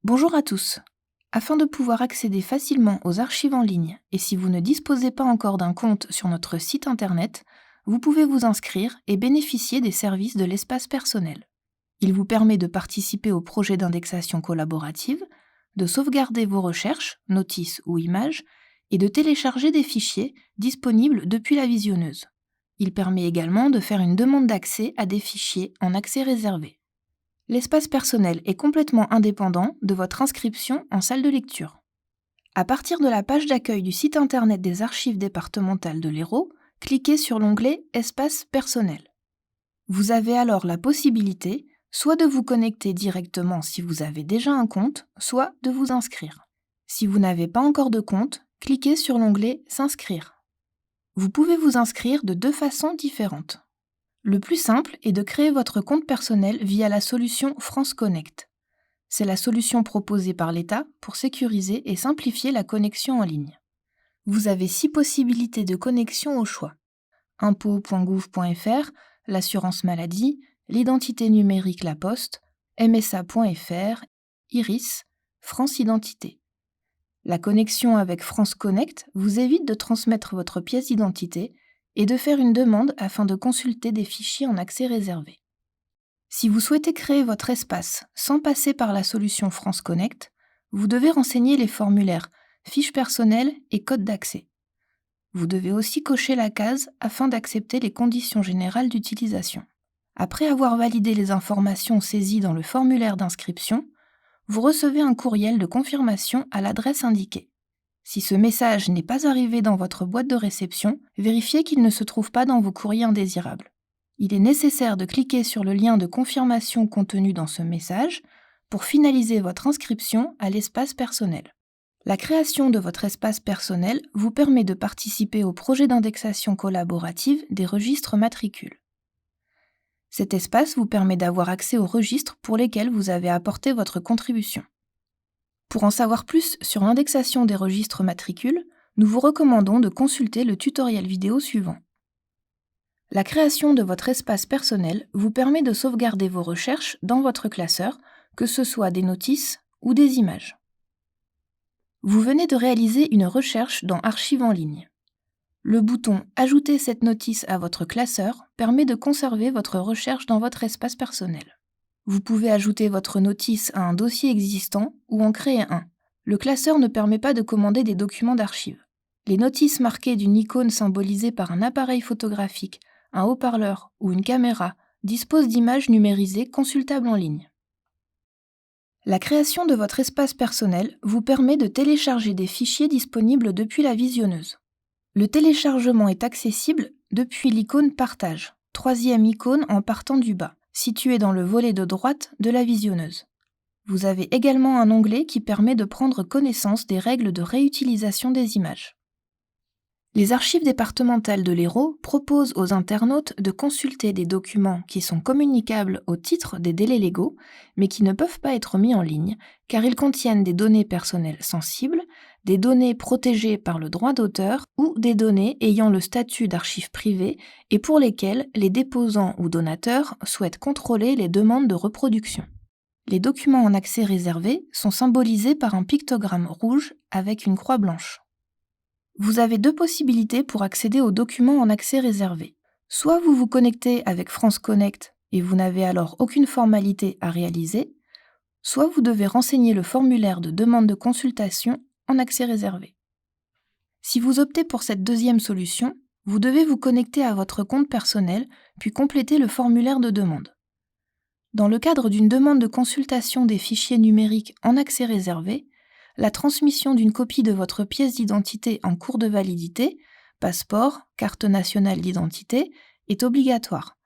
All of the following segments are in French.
Bonjour à tous. Afin de pouvoir accéder facilement aux archives en ligne et si vous ne disposez pas encore d'un compte sur notre site internet, vous pouvez vous inscrire et bénéficier des services de l'espace personnel. Il vous permet de participer au projet d'indexation collaborative, de sauvegarder vos recherches, notices ou images et de télécharger des fichiers disponibles depuis la visionneuse. Il permet également de faire une demande d'accès à des fichiers en accès réservé. L'espace personnel est complètement indépendant de votre inscription en salle de lecture. À partir de la page d'accueil du site internet des archives départementales de l'Hérault, cliquez sur l'onglet Espace personnel. Vous avez alors la possibilité soit de vous connecter directement si vous avez déjà un compte, soit de vous inscrire. Si vous n'avez pas encore de compte, cliquez sur l'onglet S'inscrire. Vous pouvez vous inscrire de deux façons différentes. Le plus simple est de créer votre compte personnel via la solution France Connect. C'est la solution proposée par l'État pour sécuriser et simplifier la connexion en ligne. Vous avez 6 possibilités de connexion au choix. impôts.gouv.fr, l'assurance maladie, l'identité numérique La Poste, msa.fr, Iris, France Identité. La connexion avec France Connect vous évite de transmettre votre pièce d'identité et de faire une demande afin de consulter des fichiers en accès réservé. Si vous souhaitez créer votre espace sans passer par la solution France Connect, vous devez renseigner les formulaires fiches personnelles et code d'accès. Vous devez aussi cocher la case afin d'accepter les conditions générales d'utilisation. Après avoir validé les informations saisies dans le formulaire d'inscription, vous recevez un courriel de confirmation à l'adresse indiquée. Si ce message n'est pas arrivé dans votre boîte de réception, vérifiez qu'il ne se trouve pas dans vos courriers indésirables. Il est nécessaire de cliquer sur le lien de confirmation contenu dans ce message pour finaliser votre inscription à l'espace personnel. La création de votre espace personnel vous permet de participer au projet d'indexation collaborative des registres matricules. Cet espace vous permet d'avoir accès aux registres pour lesquels vous avez apporté votre contribution. Pour en savoir plus sur l'indexation des registres matricules, nous vous recommandons de consulter le tutoriel vidéo suivant. La création de votre espace personnel vous permet de sauvegarder vos recherches dans votre classeur, que ce soit des notices ou des images. Vous venez de réaliser une recherche dans Archives en ligne. Le bouton « Ajouter cette notice à votre classeur » permet de conserver votre recherche dans votre espace personnel. Vous pouvez ajouter votre notice à un dossier existant ou en créer un. Le classeur ne permet pas de commander des documents d'archives. Les notices marquées d'une icône symbolisée par un appareil photographique, un haut-parleur ou une caméra disposent d'images numérisées consultables en ligne. La création de votre espace personnel vous permet de télécharger des fichiers disponibles depuis la visionneuse. Le téléchargement est accessible depuis l'icône Partage, troisième icône en partant du bas, située dans le volet de droite de la visionneuse. Vous avez également un onglet qui permet de prendre connaissance des règles de réutilisation des images. Les archives départementales de l'Hérault proposent aux internautes de consulter des documents qui sont communicables au titre des délais légaux, mais qui ne peuvent pas être mis en ligne, car ils contiennent des données personnelles sensibles, des données protégées par le droit d'auteur ou des données ayant le statut d'archives privées et pour lesquelles les déposants ou donateurs souhaitent contrôler les demandes de reproduction. Les documents en accès réservé sont symbolisés par un pictogramme rouge avec une croix blanche. Vous avez deux possibilités pour accéder aux documents en accès réservé. Soit vous vous connectez avec France Connect et vous n'avez alors aucune formalité à réaliser, soit vous devez renseigner le formulaire de demande de consultation en accès réservé. Si vous optez pour cette deuxième solution, vous devez vous connecter à votre compte personnel puis compléter le formulaire de demande. Dans le cadre d'une demande de consultation des fichiers numériques en accès réservé, la transmission d'une copie de votre pièce d'identité en cours de validité, passeport, carte nationale d'identité, est obligatoire.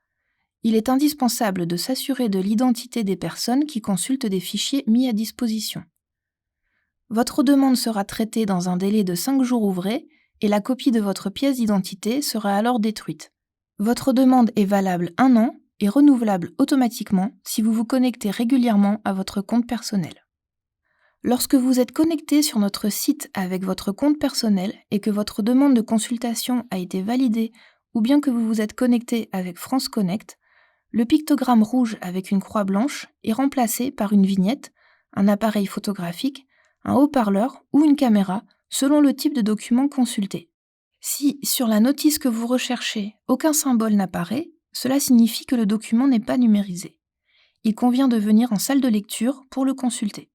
Il est indispensable de s'assurer de l'identité des personnes qui consultent des fichiers mis à disposition. Votre demande sera traitée dans un délai de 5 jours ouvrés et la copie de votre pièce d'identité sera alors détruite. Votre demande est valable 1 an et renouvelable automatiquement si vous vous connectez régulièrement à votre compte personnel. Lorsque vous êtes connecté sur notre site avec votre compte personnel et que votre demande de consultation a été validée ou bien que vous vous êtes connecté avec France Connect, le pictogramme rouge avec une croix blanche est remplacé par une vignette un appareil photographique, un haut-parleur ou une caméra, selon le type de document consulté. Si, sur la notice que vous recherchez, aucun symbole n'apparaît, cela signifie que le document n'est pas numérisé. Il convient de venir en salle de lecture pour le consulter.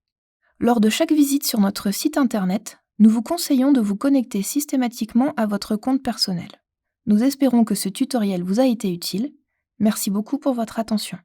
Lors de chaque visite sur notre site internet, nous vous conseillons de vous connecter systématiquement à votre compte personnel. Nous espérons que ce tutoriel vous a été utile. Merci beaucoup pour votre attention.